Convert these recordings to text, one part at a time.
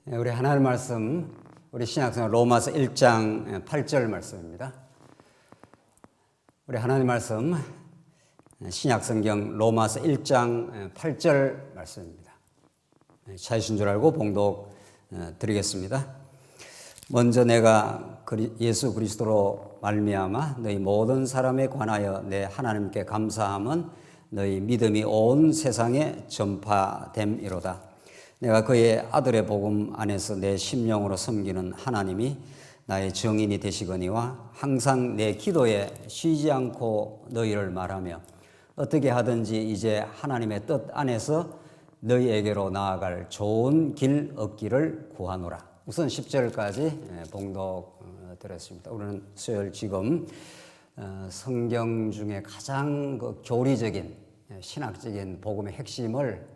우리 하나님 말씀, 우리 신약성경 로마서 1장 8절 말씀입니다. 우리 하나님 말씀, 신약성경 로마서 1장 8절 말씀입니다. 찾으신 줄 알고 봉독 드리겠습니다. 먼저 내가 예수 그리스도로 말미암아 너희 모든 사람에 관하여 내 하나님께 감사함은 너희 믿음이 온 세상에 전파됨이로다. 내가 그의 아들의 복음 안에서 내 심령으로 섬기는 하나님이 나의 정인이 되시거니와 항상 내 기도에 쉬지 않고 너희를 말하며 어떻게 하든지 이제 하나님의 뜻 안에서 너희에게로 나아갈 좋은 길 얻기를 구하노라. 우선 10절까지 봉독 드렸습니다. 우리는 수요일 지금 성경 중에 가장 교리적인 신학적인 복음의 핵심을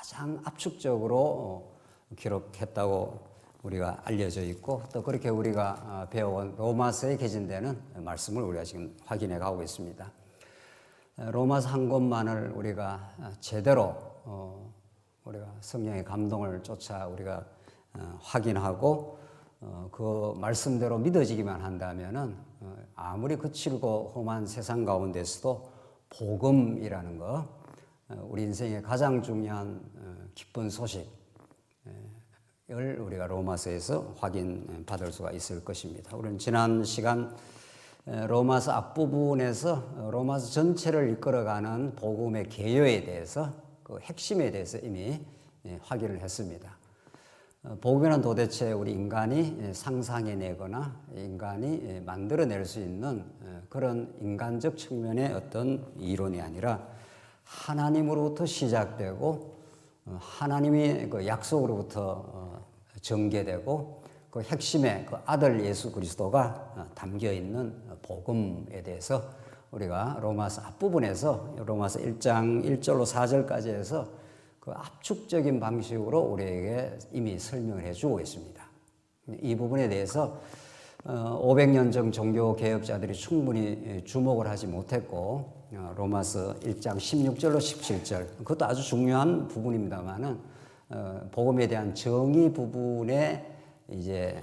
가장 압축적으로 기록했다고 우리가 알려져 있고 또 그렇게 우리가 배워온 로마서에 개진되는 말씀을 우리가 지금 확인해 가고 있습니다. 로마서 한 권만을 우리가 제대로 우리가 성령의 감동을 쫓아 우리가 확인하고 그 말씀대로 믿어지기만 한다면은 아무리 거칠고 험한 세상 가운데서도 복음이라는 거 우리 인생의 가장 중요한 기쁜 소식을 우리가 로마서에서 확인받을 수가 있을 것입니다. 우리는 지난 시간 로마서 앞부분에서 로마서 전체를 이끌어가는 복음의 개요에 대해서 그 핵심에 대해서 이미 확인을 했습니다. 복음이란 도대체 우리 인간이 상상해내거나 인간이 만들어낼 수 있는 그런 인간적 측면의 어떤 이론이 아니라 하나님으로부터 시작되고 하나님이 그 약속으로부터 전개되고 그 핵심의 그 아들 예수 그리스도가 담겨 있는 복음에 대해서 우리가 로마서 앞부분에서 로마서 1장 1절로 4절까지 해서 그 압축적인 방식으로 우리에게 이미 설명을 해주고 있습니다. 이 부분에 대해서 500년 전 종교 개혁자들이 충분히 주목을 하지 못했고 로마서 1장 16절로 17절 그것도 아주 중요한 부분입니다만은 복음에 대한 정의 부분에 이제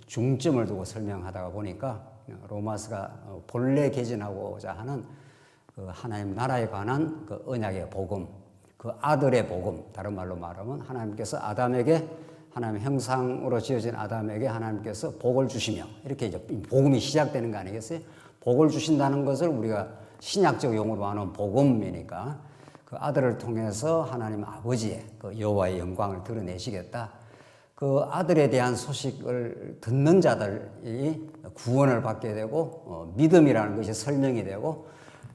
중점을 두고 설명하다가 보니까 로마서가 본래 개진하고자 하는 그 하나님 나라에 관한 그 언약의 복음, 그 아들의 복음, 다른 말로 말하면 하나님께서 아담에게 하나님 형상으로 지어진 아담에게 하나님께서 복을 주시며 이렇게 이제 복음이 시작되는 거 아니겠어요? 복을 주신다는 것을 우리가 신약적 용어로 하는 복음이니까 그 아들을 통해서 하나님 아버지의 그 여호와의 영광을 드러내시겠다. 그 아들에 대한 소식을 듣는 자들이 구원을 받게 되고 믿음이라는 것이 설명이 되고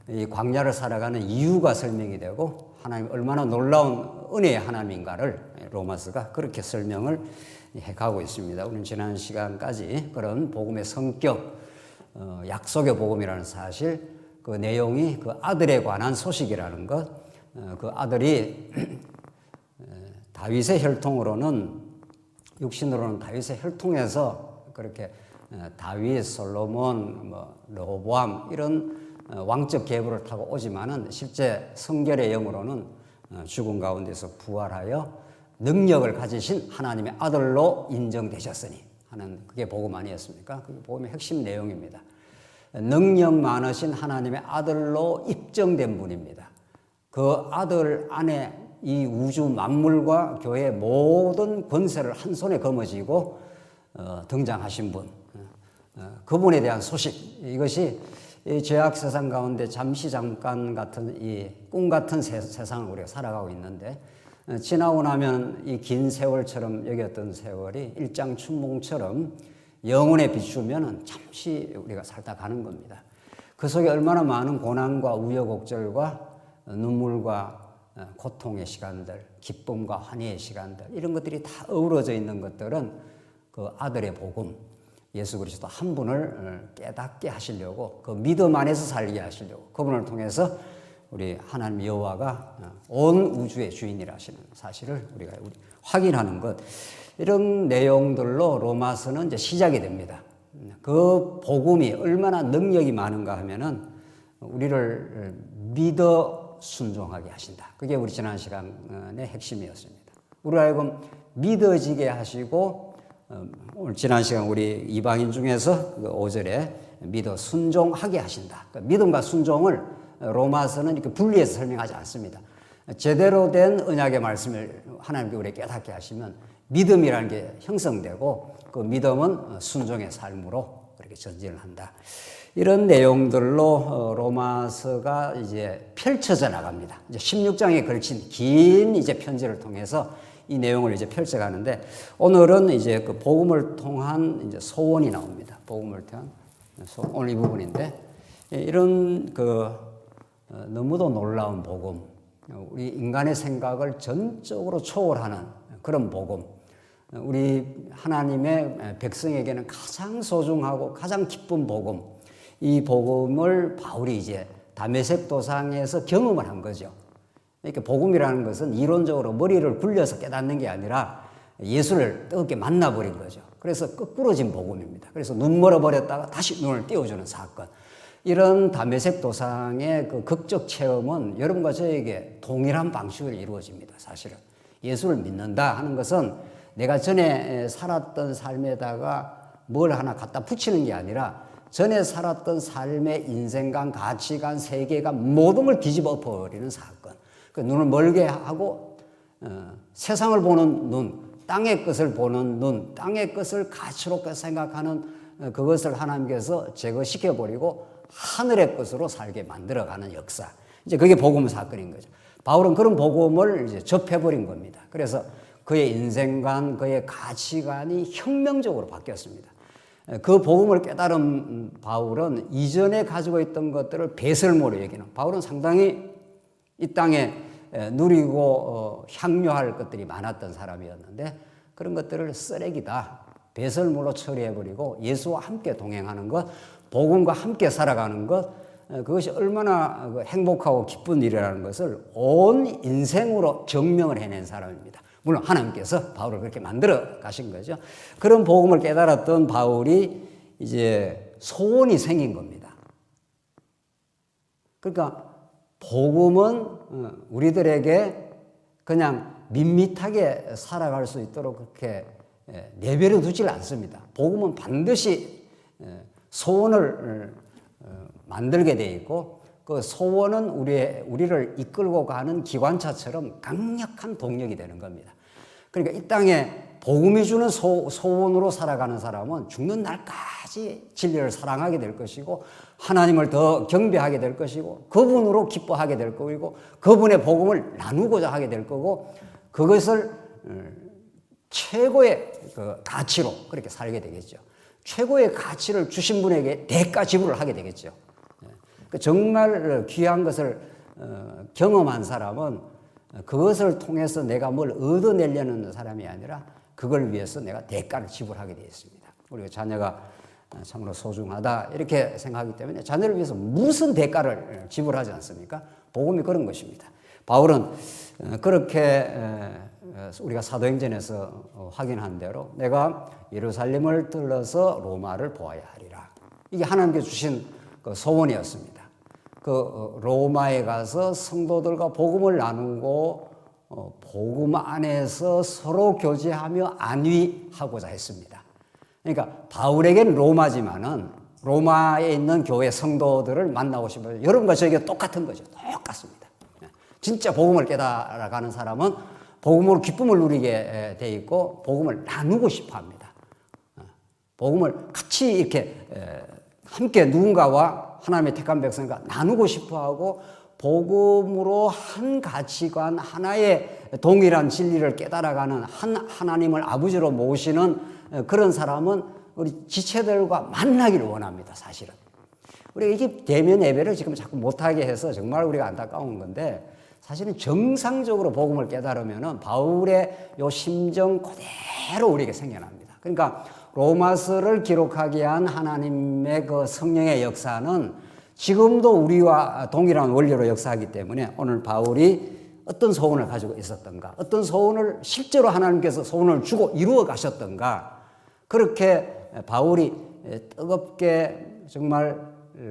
이 광야를 살아가는 이유가 설명이 되고 하나님 얼마나 놀라운 은혜의 하나님인가를 로마서가 그렇게 설명을 해가고 있습니다. 우리는 지난 시간까지 그런 복음의 성격, 약속의 복음이라는 사실, 그 내용이 그 아들에 관한 소식이라는 것, 그 아들이 다윗의 혈통으로는 육신으로는 다윗의 혈통에서 그렇게 다윗, 솔로몬, 르호보암 이런 왕적 계보를 타고 오지만은 실제 성결의 영으로는 죽은 가운데서 부활하여 능력을 가지신 하나님의 아들로 인정되셨으니 하는 그게 복음 아니었습니까? 그게 복음의 핵심 내용입니다. 능력 많으신 하나님의 아들로 입증된 분입니다. 그 아들 안에 이 우주 만물과 교회의 모든 권세를 한 손에 거머쥐고 등장하신 분, 그분에 대한 소식, 이것이 이 죄악 세상 가운데 잠깐 같은 이 꿈 같은 세상을 우리가 살아가고 있는데 지나고 나면 이 긴 세월처럼 여겼던 세월이 일장춘몽처럼 영혼에 비추면 잠시 우리가 살다 가는 겁니다. 그 속에 얼마나 많은 고난과 우여곡절과 눈물과 고통의 시간들, 기쁨과 환희의 시간들 이런 것들이 다 어우러져 있는 것들은 그 아들의 복음, 예수 그리스도 한 분을 깨닫게 하시려고 그 믿음 안에서 살게 하시려고 그분을 통해서 우리 하나님 여호와가 온 우주의 주인이라시는 사실을 우리가 확인하는 것, 이런 내용들로 로마서는 이제 시작이 됩니다. 그 복음이 얼마나 능력이 많은가 하면은 우리를 믿어 순종하게 하신다. 그게 우리 지난 시간의 핵심이었습니다. 우리로 하여금 믿어지게 하시고 오늘 지난 시간 우리 이방인 중에서 5절에 믿어 순종하게 하신다. 그러니까 믿음과 순종을 로마서는 이렇게 분리해서 설명하지 않습니다. 제대로 된 언약의 말씀을 하나님께 우리에게 깨닫게 하시면 믿음이라는 게 형성되고 그 믿음은 순종의 삶으로 그렇게 전진을 한다. 이런 내용들로 로마서가 이제 펼쳐져 나갑니다. 이제 16장에 걸친 긴 이제 편지를 통해서 이 내용을 이제 펼쳐가는데 오늘은 이제 그 복음을 통한 이제 소원이 나옵니다. 복음을 통한 소원, 오늘 이 부분인데 이런 그 너무도 놀라운 복음, 우리 인간의 생각을 전적으로 초월하는 그런 복음, 우리 하나님의 백성에게는 가장 소중하고 가장 기쁜 복음, 이 복음을 바울이 이제 다메섹 도상에서 경험을 한 거죠. 그러니까 복음이라는 것은 이론적으로 머리를 굴려서 깨닫는 게 아니라 예수를 뜨겁게 만나버린 거죠. 그래서 거꾸러진 복음입니다. 그래서 눈 멀어버렸다가 다시 눈을 띄워주는 사건. 이런 다메섹 도상의 그 극적 체험은 여러분과 저에게 동일한 방식으로 이루어집니다. 사실은 예수를 믿는다 하는 것은 내가 전에 살았던 삶에다가 뭘 하나 갖다 붙이는 게 아니라 전에 살았던 삶의 인생관, 가치관, 세계관 모든 걸 뒤집어 엎어버리는 사건. 그 눈을 멀게 하고 세상을 보는 눈, 땅의 것을 보는 눈, 땅의 것을 가치로 생각하는 그것을 하나님께서 제거시켜버리고 하늘의 것으로 살게 만들어가는 역사. 이제 그게 복음 사건인 거죠. 바울은 그런 복음을 이제 접해버린 겁니다. 그래서 그의 인생관, 그의 가치관이 혁명적으로 바뀌었습니다. 그 복음을 깨달은 바울은 이전에 가지고 있던 것들을 배설물로 여기는, 바울은 상당히 이 땅에 누리고 향유할 것들이 많았던 사람이었는데 그런 것들을 쓰레기다, 배설물로 처리해버리고 예수와 함께 동행하는 것, 복음과 함께 살아가는 것, 그것이 얼마나 행복하고 기쁜 일이라는 것을 온 인생으로 증명을 해낸 사람입니다. 물론 하나님께서 바울을 그렇게 만들어 가신 거죠. 그런 복음을 깨달았던 바울이 이제 소원이 생긴 겁니다. 그러니까 복음은 우리들에게 그냥 밋밋하게 살아갈 수 있도록 그렇게 내버려 두질 않습니다. 복음은 반드시 소원을 만들게 돼 있고 그 소원은 우리를 이끌고 가는 기관차처럼 강력한 동력이 되는 겁니다. 그러니까 이 땅에 복음이 주는 소원으로 살아가는 사람은 죽는 날까지 진리를 사랑하게 될 것이고 하나님을 더 경배하게 될 것이고 그분으로 기뻐하게 될 거고 그분의 복음을 나누고자 하게 될 거고 그것을 최고의 그 가치로 그렇게 살게 되겠죠. 최고의 가치를 주신 분에게 대가 지불을 하게 되겠죠. 정말 귀한 것을 경험한 사람은 그것을 통해서 내가 뭘 얻어내려는 사람이 아니라 그걸 위해서 내가 대가를 지불하게 되어 있습니다. 우리가 자녀가 참으로 소중하다 이렇게 생각하기 때문에 자녀를 위해서 무슨 대가를 지불하지 않습니까? 복음이 그런 것입니다. 바울은 그렇게 우리가 사도행전에서 확인한 대로 내가 예루살렘을 들러서 로마를 보아야 하리라. 이게 하나님께 주신 그 소원이었습니다. 그 로마에 가서 성도들과 복음을 나누고 복음 안에서 서로 교제하며 안위하고자 했습니다. 그러니까 바울에게는 로마지만은 로마에 있는 교회 성도들을 만나고 싶어요. 여러분과 저에게 똑같은 거죠. 똑같습니다. 진짜 복음을 깨달아가는 사람은 복음으로 기쁨을 누리게 돼 있고 복음을 나누고 싶어 합니다. 복음을 같이 이렇게 함께 누군가와 하나님의 택한 백성과 나누고 싶어하고 복음으로 한 가치관 하나의 동일한 진리를 깨달아가는 한 하나님을 아버지로 모시는 그런 사람은 우리 지체들과 만나기를 원합니다. 사실은 우리가 이게 대면 예배를 지금 자꾸 못하게 해서 정말 우리가 안타까운 건데 사실은 정상적으로 복음을 깨달으면 바울의 요 심정 그대로 우리에게 생겨납니다. 그러니까 로마서를 기록하게 한 하나님의 그 성령의 역사는 지금도 우리와 동일한 원리로 역사하기 때문에 오늘 바울이 어떤 소원을 가지고 있었던가, 어떤 소원을 실제로 하나님께서 소원을 주고 이루어 가셨던가, 그렇게 바울이 뜨겁게 정말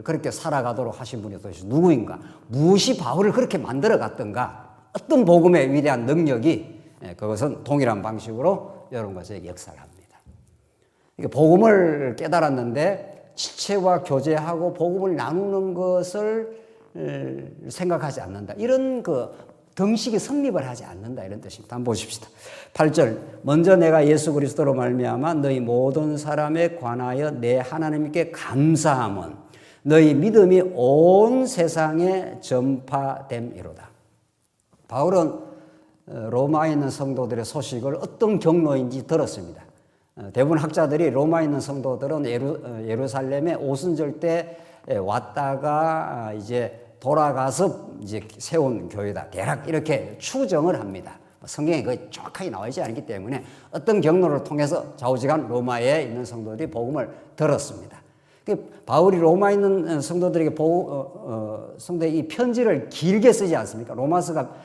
그렇게 살아가도록 하신 분이 도대체 누구인가, 무엇이 바울을 그렇게 만들어 갔던가, 어떤 복음의 위대한 능력이 그것은 동일한 방식으로 이런 것에 역사를 합니다. 그러니까 복음을 깨달았는데 지체와 교제하고 복음을 나누는 것을 생각하지 않는다. 이런 그 등식이 성립을 하지 않는다 이런 뜻입니다. 한번 보십시다. 8절 먼저 내가 예수 그리스도로 말미암아 너희 모든 사람에 관하여 내 하나님께 감사함은 너희 믿음이 온 세상에 전파됨이로다. 바울은 로마에 있는 성도들의 소식을 어떤 경로인지 들었습니다. 대부분 학자들이 로마에 있는 성도들은 예루살렘에 오순절 때 왔다가 이제 돌아가서 이제 세운 교회다. 대략 이렇게 추정을 합니다. 성경에 거의 정확하게 나와 있지 않기 때문에 어떤 경로를 통해서 좌우지간 로마에 있는 성도들이 복음을 들었습니다. 바울이 로마에 있는 성도들에게 성도의 이 편지를 길게 쓰지 않습니까? 로마서가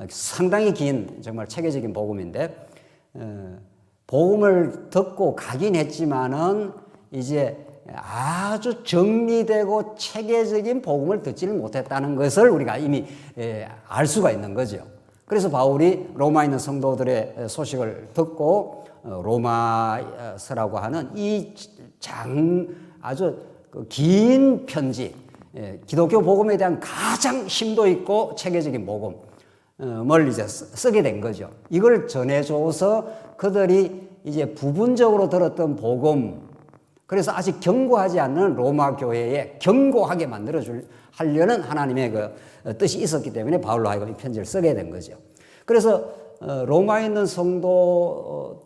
상당히 긴 정말 체계적인 복음인데 복음을 듣고 가긴 했지만은 이제 아주 정리되고 체계적인 복음을 듣지를 못했다는 것을 우리가 이미 알 수가 있는 거죠. 그래서 바울이 로마에 있는 성도들의 소식을 듣고 로마서라고 하는 이 아주 긴 편지, 기독교 복음에 대한 가장 심도 있고 체계적인 복음을 이제 쓰게 된 거죠. 이걸 전해줘서 그들이 이제 부분적으로 들었던 복음, 그래서 아직 견고하지 않는 로마 교회에 견고하게 하려는 하나님의 그 뜻이 있었기 때문에 바울로 하여금 이 편지를 쓰게 된 거죠. 그래서 로마에 있는 성도들을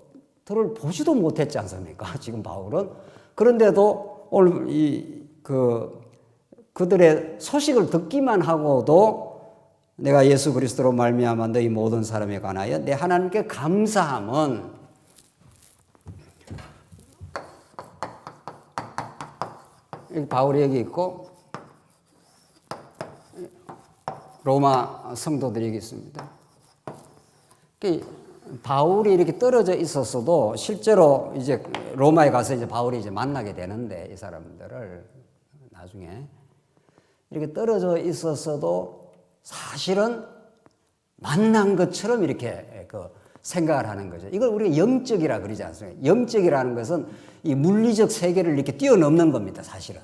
보지도 못했지 않습니까? 지금 바울은. 그런데도 오늘 그들의 소식을 듣기만 하고도 내가 예수 그리스도로 말미암아 너희 모든 사람에 관하여 내 하나님께 감사함은 바울이 여기 있고 로마 성도들이 여기 있습니다. 바울이 이렇게 떨어져 있었어도 실제로 이제 로마에 가서 이제 바울이 이제 만나게 되는데 이 사람들을 나중에 이렇게 떨어져 있었어도 사실은 만난 것처럼 이렇게 생각을 하는 거죠. 이걸 우리가 영적이라 그러지 않습니까? 영적이라는 것은 이 물리적 세계를 이렇게 뛰어넘는 겁니다, 사실은.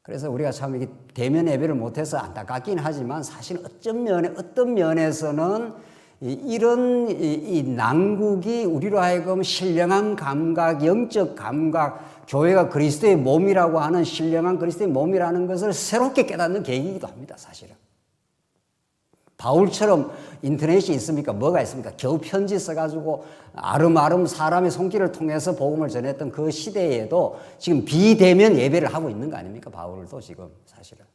그래서 우리가 참 이게 대면 예배를 못해서 안타깝긴 하지만 사실 어떤 면에서는 이런 이 난국이 우리로 하여금 신령한 감각, 영적 감각, 교회가 그리스도의 몸이라고 하는 신령한 그리스도의 몸이라는 것을 새롭게 깨닫는 계기이기도 합니다, 사실은. 바울처럼 인터넷이 있습니까? 뭐가 있습니까? 겨우 편지 써가지고 아름아름 사람의 손길을 통해서 복음을 전했던 그 시대에도 지금 비대면 예배를 하고 있는 거 아닙니까? 바울도 지금 사실은.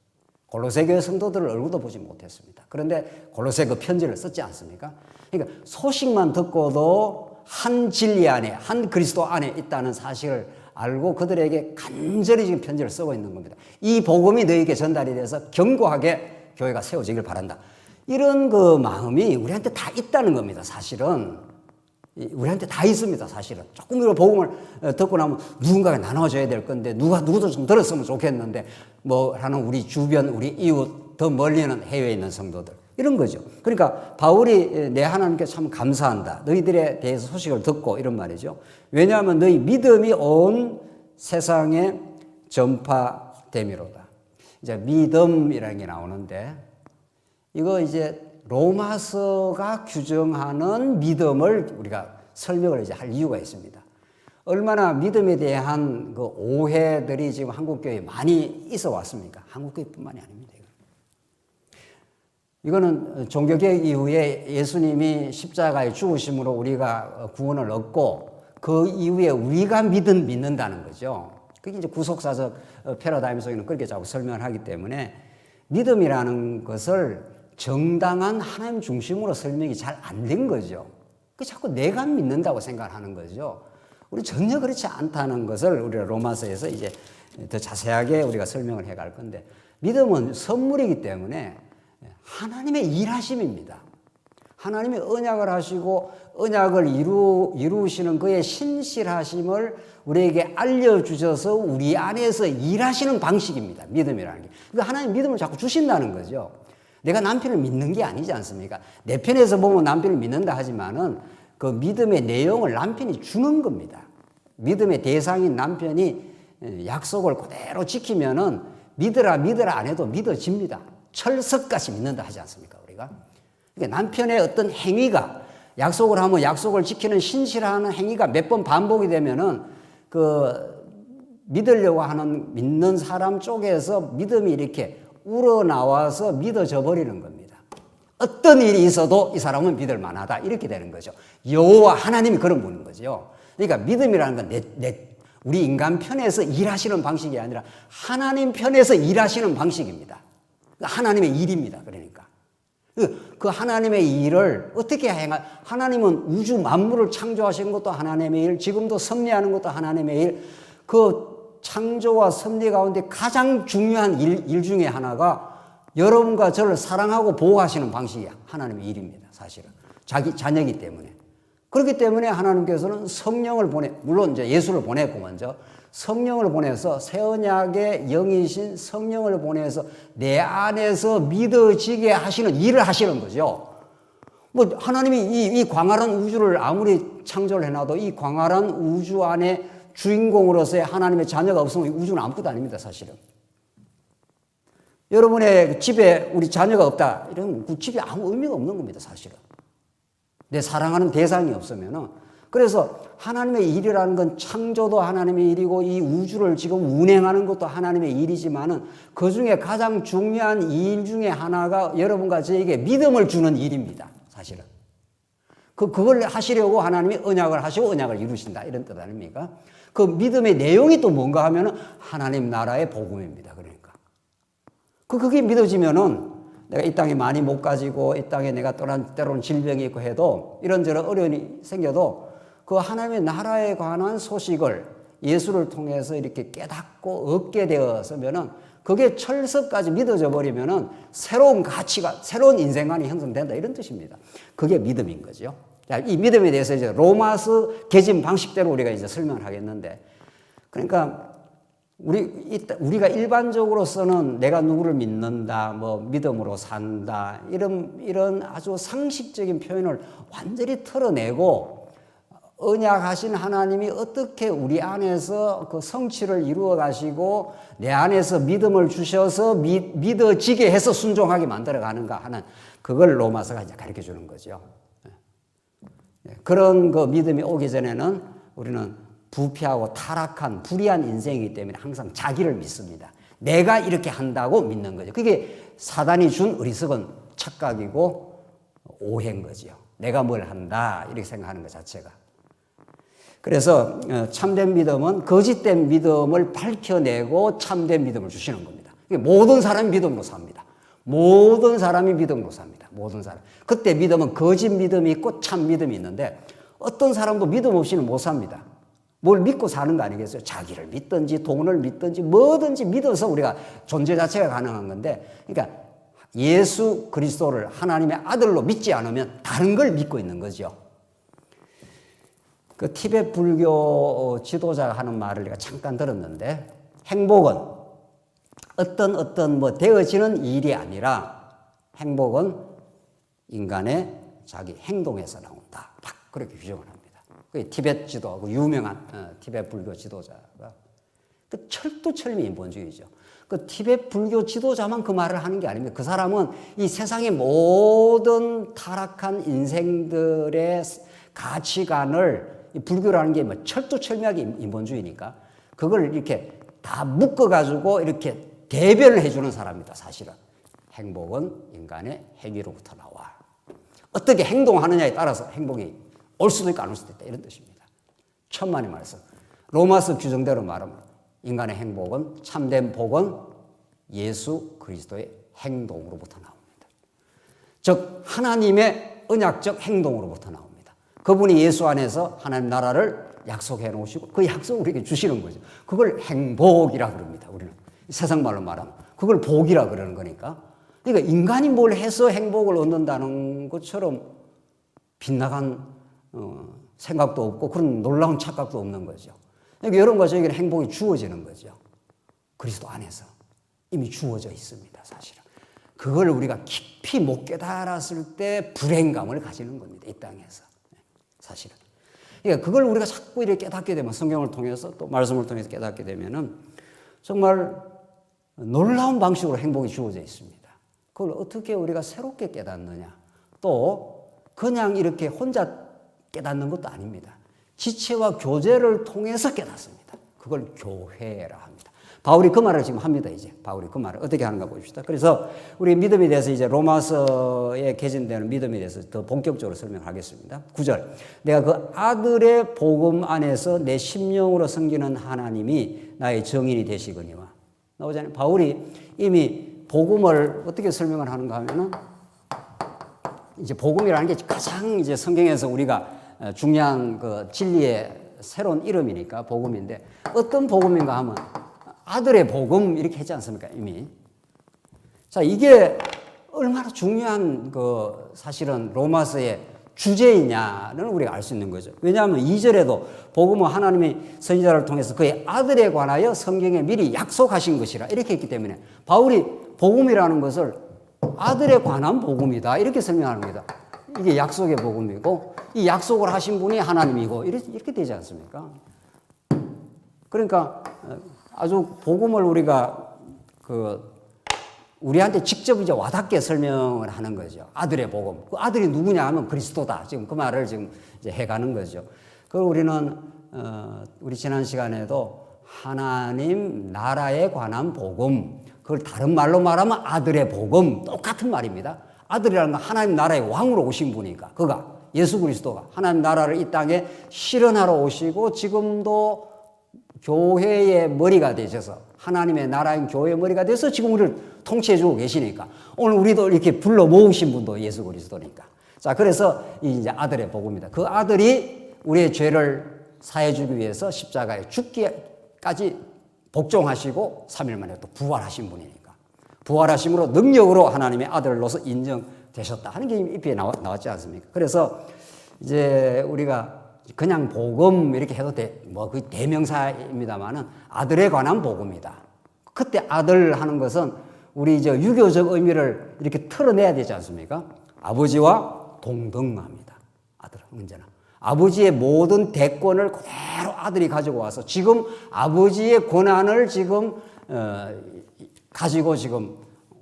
골로새 교회 성도들을 얼굴도 보지 못했습니다. 그런데 골로새 그 편지를 썼지 않습니까? 그러니까 소식만 듣고도 한 진리 안에, 한 그리스도 안에 있다는 사실을 알고 그들에게 간절히 지금 편지를 쓰고 있는 겁니다. 이 복음이 너희에게 전달이 돼서 견고하게 교회가 세워지길 바란다. 이런 그 마음이 우리한테 다 있다는 겁니다, 사실은. 우리한테 다 있습니다, 사실은. 조금 더 복음을 듣고 나면 누군가가 나눠줘야 될 건데, 누구도 좀 들었으면 좋겠는데, 하는 우리 주변, 우리 이웃, 더 멀리는 해외에 있는 성도들. 이런 거죠. 그러니까 바울이 내 하나님께 참 감사한다. 너희들에 대해서 소식을 듣고 이런 말이죠. 왜냐하면 너희 믿음이 온 세상에 전파됨이로다. 이제 믿음이라는 게 나오는데, 이거 이제 로마서가 규정하는 믿음을 우리가 설명을 이제 할 이유가 있습니다. 얼마나 믿음에 대한 그 오해들이 지금 한국교회에 많이 있어 왔습니까? 한국교회뿐만이 아닙니다. 이거는 종교개혁 이후에 예수님이 십자가에 죽으심으로 우리가 구원을 얻고 그 이후에 우리가 믿는다는 거죠. 그게 이제 구속사적 패러다임 속에는 그렇게 자꾸 설명을 하기 때문에 믿음이라는 것을 정당한 하나님 중심으로 설명이 잘 안 된 거죠. 그 자꾸 내가 믿는다고 생각하는 거죠. 우리 전혀 그렇지 않다는 것을 우리가 로마서에서 이제 더 자세하게 우리가 설명을 해갈 건데, 믿음은 선물이기 때문에 하나님의 일하심입니다. 하나님이 언약을 하시고 언약을 이루시는 그의 신실하심을 우리에게 알려주셔서 우리 안에서 일하시는 방식입니다. 믿음이라는 게. 그러니까 하나님 믿음을 자꾸 주신다는 거죠. 내가 남편을 믿는 게 아니지 않습니까? 내 편에서 보면 남편을 믿는다 하지만은 그 믿음의 내용을 남편이 주는 겁니다. 믿음의 대상인 남편이 약속을 그대로 지키면은 믿으라 안 해도 믿어집니다. 철석같이 믿는다 하지 않습니까, 우리가? 그러니까 남편의 어떤 행위가 약속을 하면 약속을 지키는 신실한 행위가 몇 번 반복이 되면은 그 믿으려고 하는 믿는 사람 쪽에서 믿음이 이렇게 우러나와서 믿어져 버리는 겁니다. 어떤 일이 있어도 이 사람은 믿을 만하다 이렇게 되는 거죠. 여호와 하나님이 그런 분인 거죠. 그러니까 믿음이라는 건 우리 인간 편에서 일하시는 방식이 아니라 하나님 편에서 일하시는 방식입니다. 하나님의 일입니다. 그러니까 그 하나님의 일을 어떻게 하나님은 우주 만물을 창조하신 것도 하나님의 일, 지금도 섭리하는 것도 하나님의 일, 그 창조와 섭리 가운데 가장 중요한 일 중에 하나가 여러분과 저를 사랑하고 보호하시는 방식이 하나님의 일입니다. 사실은 자기 자녀이기 때문에. 그렇기 때문에 하나님께서는 성령을 물론 이제 예수를 보냈고 먼저 성령을 보내서 새 언약의 영이신 성령을 보내서 내 안에서 믿어지게 하시는 일을 하시는 거죠. 뭐 하나님이 이 광활한 우주를 아무리 창조를 해놔도 이 광활한 우주 안에 주인공으로서의 하나님의 자녀가 없으면 우주는 아무것도 아닙니다, 사실은. 여러분의 집에 우리 자녀가 없다 이러면 그 집에 아무 의미가 없는 겁니다, 사실은. 내 사랑하는 대상이 없으면은. 그래서 하나님의 일이라는 건 창조도 하나님의 일이고 이 우주를 지금 운행하는 것도 하나님의 일이지만은 그 중에 가장 중요한 일 중에 하나가 여러분과 저에게 믿음을 주는 일입니다, 사실은. 그걸 하시려고 하나님이 언약을 하시고 언약을 이루신다 이런 뜻 아닙니까? 그 믿음의 내용이 또 뭔가 하면은 하나님 나라의 복음입니다. 그러니까. 그게 믿어지면은 내가 이 땅에 많이 못 가지고 이 땅에 내가 때로는 질병이 있고 해도 이런저런 어려움이 생겨도 그 하나님의 나라에 관한 소식을 예수를 통해서 이렇게 깨닫고 얻게 되었으면은 그게 철석까지 믿어져 버리면은 새로운 가치가, 새로운 인생관이 형성된다 이런 뜻입니다. 그게 믿음인 거죠. 자, 이 믿음에 대해서 이제 로마서 개진 방식대로 우리가 이제 설명을 하겠는데, 그러니까 우리가 일반적으로서는 내가 누구를 믿는다, 뭐 믿음으로 산다 이런 아주 상식적인 표현을 완전히 털어내고 언약하신 하나님이 어떻게 우리 안에서 그 성취를 이루어 가시고 내 안에서 믿음을 주셔서 믿어지게 해서 순종하게 만들어 가는가 하는 그걸 로마서가 이제 가르쳐 주는 거죠. 그런 그 믿음이 오기 전에는 우리는 부패하고 타락한 불의한 인생이기 때문에 항상 자기를 믿습니다. 내가 이렇게 한다고 믿는 거죠. 그게 사단이 준 어리석은 착각이고 오해인 거죠. 내가 뭘 한다 이렇게 생각하는 것 자체가. 그래서 참된 믿음은 거짓된 믿음을 밝혀내고 참된 믿음을 주시는 겁니다. 모든 사람이 믿음으로 삽니다. 모든 사람이 믿음으로 삽니다. 모든 사람. 그때 믿음은 거짓 믿음이 있고 참 믿음이 있는데 어떤 사람도 믿음 없이는 못 삽니다. 뭘 믿고 사는 거 아니겠어요? 자기를 믿든지 돈을 믿든지 뭐든지 믿어서 우리가 존재 자체가 가능한 건데, 그러니까 예수 그리스도를 하나님의 아들로 믿지 않으면 다른 걸 믿고 있는 거죠. 그 티베트 불교 지도자가 하는 말을 내가 잠깐 들었는데, 행복은 어떤 뭐 되어지는 일이 아니라 행복은 인간의 자기 행동에서 나온다. 딱 그렇게 규정을 합니다. 그 티베트 지도, 그 유명한 티베트 불교 지도자가 그 철두철미 인본주의죠. 그 티베트 불교 지도자만 그 말을 하는 게 아닙니다. 그 사람은 이 세상의 모든 타락한 인생들의 가치관을, 이 불교라는 게 뭐 철두철미하게 인본주의니까 그걸 이렇게 다 묶어가지고 이렇게 대변을 해주는 사람이다, 사실은. 행복은 인간의 행위로부터 나와. 어떻게 행동하느냐에 따라서 행복이 올 수도 있고 안 올 수도 있다, 이런 뜻입니다. 천만의 말씀. 로마서 규정대로 말하면 인간의 행복은, 참된 복은 예수 그리스도의 행동으로부터 나옵니다. 즉 하나님의 언약적 행동으로부터 나옵니다. 그분이 예수 안에서 하나님 나라를 약속해 놓으시고 그 약속을 우리에게 주시는 거죠. 그걸 행복이라 그럽니다. 우리는 세상 말로 말하면 그걸 복이라 그러는 거니까. 그러니까 인간이 뭘 해서 행복을 얻는다는 것처럼 빗나간 생각도 없고 그런 놀라운 착각도 없는 거죠. 그러니까 여러분과 저에게는 행복이 주어지는 거죠. 그리스도 안에서 이미 주어져 있습니다, 사실은. 그걸 우리가 깊이 못 깨달았을 때 불행감을 가지는 겁니다. 이 땅에서. 사실은. 그러니까 그걸 우리가 자꾸 이렇게 깨닫게 되면 성경을 통해서 또 말씀을 통해서 깨닫게 되면은 정말 놀라운 방식으로 행복이 주어져 있습니다. 그걸 어떻게 우리가 새롭게 깨닫느냐. 또 그냥 이렇게 혼자 깨닫는 것도 아닙니다. 지체와 교제를 통해서 깨닫습니다. 그걸 교회라 합니다. 바울이 그 말을 지금 합니다. 이제 바울이 그 말을 어떻게 하는가 봅시다. 그래서 우리 믿음에 대해서 이제 로마서에 개진되는 믿음에 대해서 더 본격적으로 설명하겠습니다. 9절. 내가 그 아들의 복음 안에서 내 심령으로 섬기는 하나님이 나의 정인이 되시거니와. 나오잖아요. 바울이 이미 복음을 어떻게 설명을 하는가 하면은 이제 복음이라는 게 가장 이제 성경에서 우리가 중요한 그 진리의 새로운 이름이니까 복음인데 어떤 복음인가 하면 아들의 복음 이렇게 했지 않습니까? 이미. 자, 이게 얼마나 중요한 그 사실은 로마서의 주제이냐는 우리가 알 수 있는 거죠. 왜냐하면 2절에도 복음은 하나님이 선지자를 통해서 그의 아들에 관하여 성경에 미리 약속하신 것이라 이렇게 했기 때문에 바울이 복음이라는 것을 아들에 관한 복음이다 이렇게 설명합니다. 이게 약속의 복음이고 이 약속을 하신 분이 하나님이고 이렇게 되지 않습니까? 그러니까 아주 복음을 우리가 우리한테 직접 이제 와닿게 설명을 하는 거죠. 아들의 복음. 그 아들이 누구냐 하면 그리스도다. 지금 그 말을 지금 이제 해가는 거죠. 그리고 우리는 우리 지난 시간에도 하나님 나라에 관한 복음, 그걸 다른 말로 말하면 아들의 복음, 똑같은 말입니다. 아들이라는 건 하나님 나라의 왕으로 오신 분이니까 그가 예수 그리스도가 하나님 나라를 이 땅에 실현하러 오시고 지금도 교회의 머리가 되셔서 하나님의 나라인 교회의 머리가 돼서 지금 우리를 통치해주고 계시니까 오늘 우리도 이렇게 불러 모으신 분도 예수 그리스도니까. 자, 그래서 이제 아들의 복음입니다. 그 아들이 우리의 죄를 사해주기 위해서 십자가에 죽기까지 복종하시고 3일 만에 또 부활하신 분이니까. 부활하심으로 능력으로 하나님의 아들로서 인정되셨다 하는 게 입에 나왔지 않습니까? 그래서 이제 우리가 그냥 복음 이렇게 해도 그 대명사입니다만은 아들에 관한 복음이다. 그때 아들 하는 것은 우리 이제 유교적 의미를 이렇게 털어내야 되지 않습니까? 아버지와 동등합니다. 아들은 언제나. 아버지의 모든 대권을 그대로 아들이 가지고 와서 지금 아버지의 권한을 지금 가지고 지금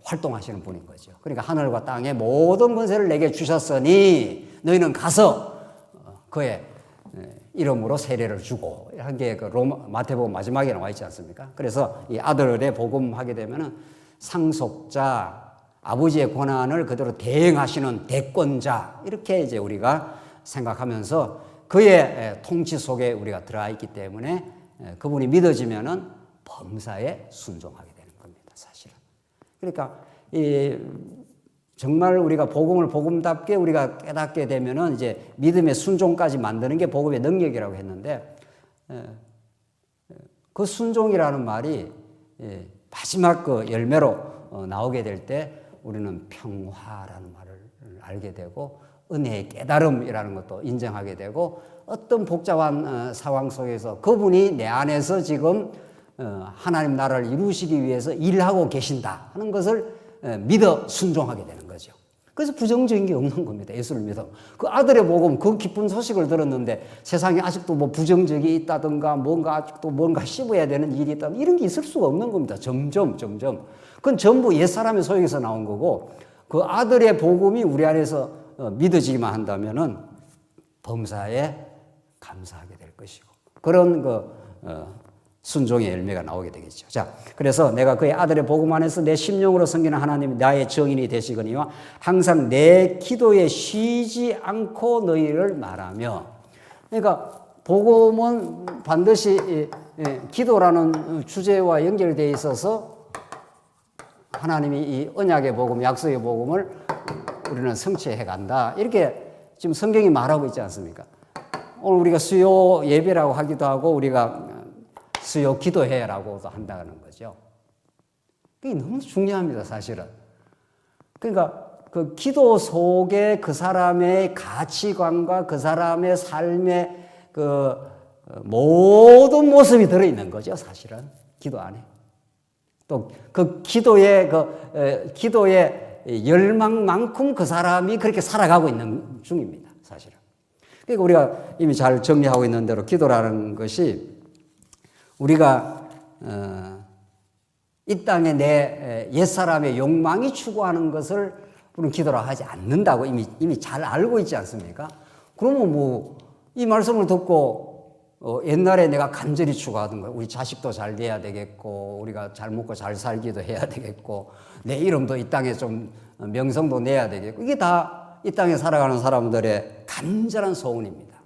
활동하시는 분인 거죠. 그러니까 하늘과 땅의 모든 권세를 내게 주셨으니 너희는 가서 그의 이름으로 세례를 주고 한 게 그 마태복음 마지막에 나와 있지 않습니까? 그래서 이 아들의 복음 하게 되면은 상속자, 아버지의 권한을 그대로 대행하시는 대권자 이렇게 이제 우리가 생각하면서 그의 통치 속에 우리가 들어가 있기 때문에 그분이 믿어지면은 범사에 순종하게 되는 겁니다, 사실은. 그러니까 정말 우리가 복음을 복음답게 우리가 깨닫게 되면은 이제 믿음의 순종까지 만드는 게 복음의 능력이라고 했는데 그 순종이라는 말이 마지막 그 열매로 나오게 될 때 우리는 평화라는 말을 알게 되고 은혜의 깨달음이라는 것도 인정하게 되고 어떤 복잡한 상황 속에서 그분이 내 안에서 지금 하나님 나라를 이루시기 위해서 일하고 계신다 하는 것을 믿어 순종하게 되는 거죠. 그래서 부정적인 게 없는 겁니다. 예수를 믿어. 그 아들의 복음, 그 기쁜 소식을 들었는데 세상에 아직도 뭐 부정적이 있다든가 뭔가 아직도 뭔가 씹어야 되는 일이 있다 이런 게 있을 수가 없는 겁니다. 점점. 그건 전부 옛사람의 소용에서 나온 거고 그 아들의 복음이 우리 안에서 믿어지기만 한다면은 범사에 감사하게 될 것이고 그런 순종의 열매가 나오게 되겠죠. 자, 그래서 내가 그의 아들의 복음 안에서 내 심령으로 섬기는 하나님이 나의 정인이 되시거니와 항상 내 기도에 쉬지 않고 너희를 말하며. 그러니까 복음은 반드시 기도라는 주제와 연결되어 있어서 하나님이 이 언약의 복음, 약속의 복음을 우리는 성취해 간다. 이렇게 지금 성경이 말하고 있지 않습니까? 오늘 우리가 수요 예배라고 하기도 하고 우리가 수요 기도회라고도 한다는 거죠. 그게 너무 중요합니다, 사실은. 그러니까 그 기도 속에 그 사람의 가치관과 그 사람의 삶의 그 모든 모습이 들어있는 거죠, 사실은. 기도 안에. 또 그 기도의 열망만큼 그 사람이 그렇게 살아가고 있는 중입니다. 사실은. 그러니까 우리가 이미 잘 정리하고 있는 대로 기도라는 것이 우리가 이 땅에 내 옛사람의 욕망이 추구하는 것을 우리는 기도라 하지 않는다고 이미 잘 알고 있지 않습니까? 그러면 뭐 이 말씀을 듣고 옛날에 내가 간절히 추구하던 거, 우리 자식도 잘 돼야 되겠고, 우리가 잘 먹고 잘 살기도 해야 되겠고, 내 이름도 이 땅에 좀 명성도 내야 되겠고, 이게 다 이 땅에 살아가는 사람들의 간절한 소원입니다.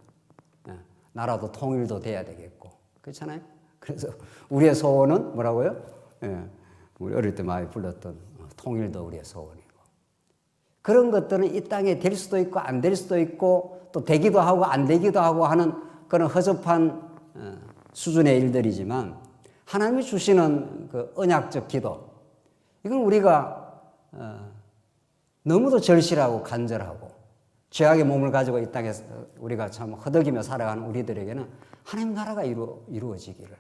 나라도 통일도 돼야 되겠고, 그렇잖아요? 그래서 우리의 소원은 뭐라고요? 우리 어릴 때 많이 불렀던 통일도 우리의 소원이고, 그런 것들은 이 땅에 될 수도 있고 안 될 수도 있고 또 되기도 하고 안 되기도 하고 하는 그런 허접한 수준의 일들이지만, 하나님이 주시는 그 언약적 기도, 이건 우리가 너무도 절실하고 간절하고 죄악의 몸을 가지고 이 땅에서 우리가 참 허덕이며 살아가는 우리들에게는 하나님 나라가 이루어지기를,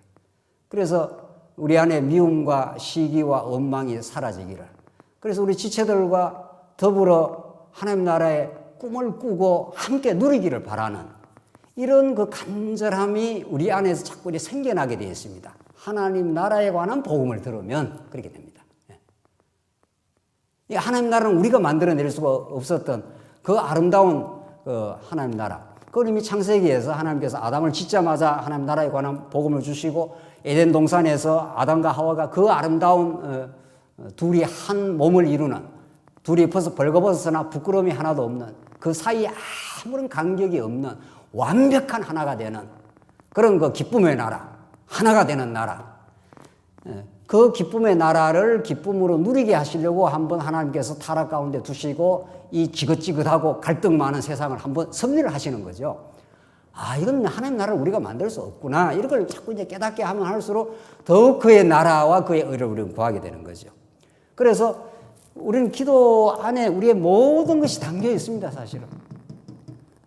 그래서 우리 안에 미움과 시기와 원망이 사라지기를, 그래서 우리 지체들과 더불어 하나님 나라의 꿈을 꾸고 함께 누리기를 바라는 이런 그 간절함이 우리 안에서 자꾸 생겨나게 되어 있습니다. 하나님 나라에 관한 복음을 들으면 그렇게 됩니다. 하나님 나라는 우리가 만들어낼 수가 없었던 그 아름다운 하나님 나라, 그걸 이미 창세기에서 하나님께서 아담을 짓자마자 하나님 나라에 관한 복음을 주시고, 에덴 동산에서 아담과 하와가 그 아름다운 둘이 한 몸을 이루는, 둘이 벌거벗었으나 부끄러움이 하나도 없는, 그 사이에 아무런 간격이 없는 완벽한 하나가 되는 그런 그 기쁨의 나라, 하나가 되는 나라, 그 기쁨의 나라를 기쁨으로 누리게 하시려고 한번 하나님께서 타락 가운데 두시고 이 지긋지긋하고 갈등 많은 세상을 한번 섭리를 하시는 거죠. 아, 이건 하나님 나라를 우리가 만들 수 없구나. 이런 걸 자꾸 이제 깨닫게 하면 할수록 더욱 그의 나라와 그의 의를 우리는 구하게 되는 거죠. 그래서 우리는 기도 안에 우리의 모든 것이 담겨 있습니다, 사실은.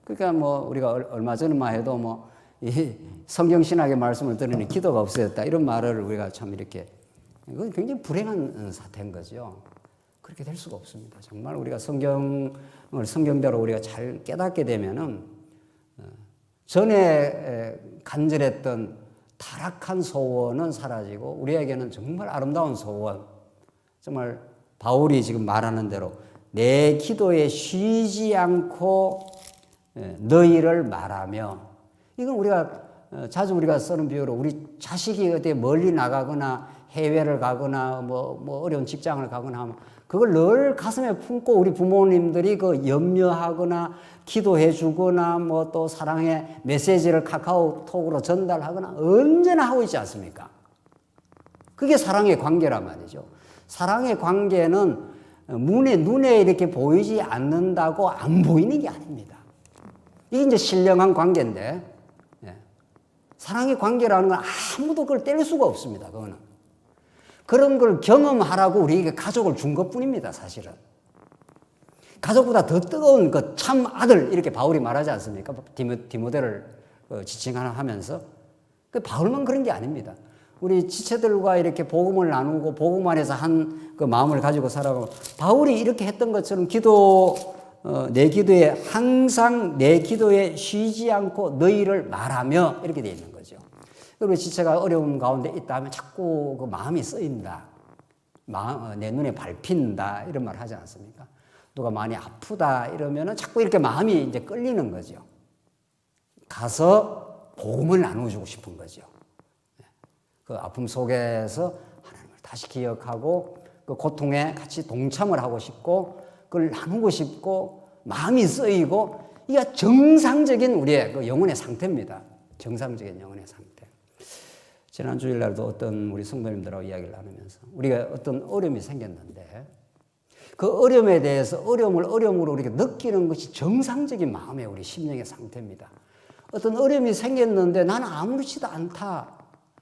그러니까 뭐 우리가 얼마 전만 해도 뭐 이 성경 신학의 말씀을 들으니 기도가 없어졌다, 이런 말을 우리가 참 이렇게, 이건 굉장히 불행한 사태인 거죠. 그렇게 될 수가 없습니다. 정말 우리가 성경대로 우리가 잘 깨닫게 되면은 전에 간절했던 타락한 소원은 사라지고 우리에게는 정말 아름다운 소원, 정말 바울이 지금 말하는 대로 내 기도에 쉬지 않고 너희를 말하며, 이건 우리가 자주 우리가 쓰는 비유로 우리 자식이 어디 멀리 나가거나 해외를 가거나 뭐 어려운 직장을 가거나 하면 그걸 늘 가슴에 품고 우리 부모님들이 그 염려하거나 기도해 주거나 뭐 또 사랑의 메시지를 카카오톡으로 전달하거나 언제나 하고 있지 않습니까? 그게 사랑의 관계란 말이죠. 사랑의 관계는 눈에 이렇게 보이지 않는다고 안 보이는 게 아닙니다. 이게 이제 신령한 관계인데, 사랑의 관계라는 건 아무도 그걸 뗄 수가 없습니다. 그거는. 그런 걸 경험하라고 우리에게 가족을 준 것뿐입니다, 사실은. 가족보다 더 뜨거운 그 참 아들, 이렇게 바울이 말하지 않습니까? 디모데를 지칭하면서. 그 바울만 그런 게 아닙니다. 우리 지체들과 이렇게 복음을 나누고 복음 안에서 한 그 마음을 가지고 살아가고, 바울이 이렇게 했던 것처럼 내 기도에 항상 내 기도에 쉬지 않고 너희를 말하며, 이렇게 되어 있는 거죠. 그리고 지체가 어려움 가운데 있다 하면 자꾸 그 마음이 쓰인다, 내 눈에 밟힌다, 이런 말 하지 않습니까? 누가 많이 아프다 이러면은 자꾸 이렇게 마음이 이제 끌리는 거죠. 가서 복음을 나눠주고 싶은 거죠. 그 아픔 속에서 하나님을 다시 기억하고 그 고통에 같이 동참을 하고 싶고 그걸 나누고 싶고 마음이 쓰이고, 이게 정상적인 우리의 그 영혼의 상태입니다. 정상적인 영혼의 상태. 지난 주일날도 어떤 우리 성도님들하고 이야기를 나누면서 우리가 어떤 어려움이 생겼는데, 그 어려움에 대해서 어려움을 어려움으로 우리가 느끼는 것이 정상적인 마음의 우리 심령의 상태입니다. 어떤 어려움이 생겼는데 나는 아무렇지도 않다,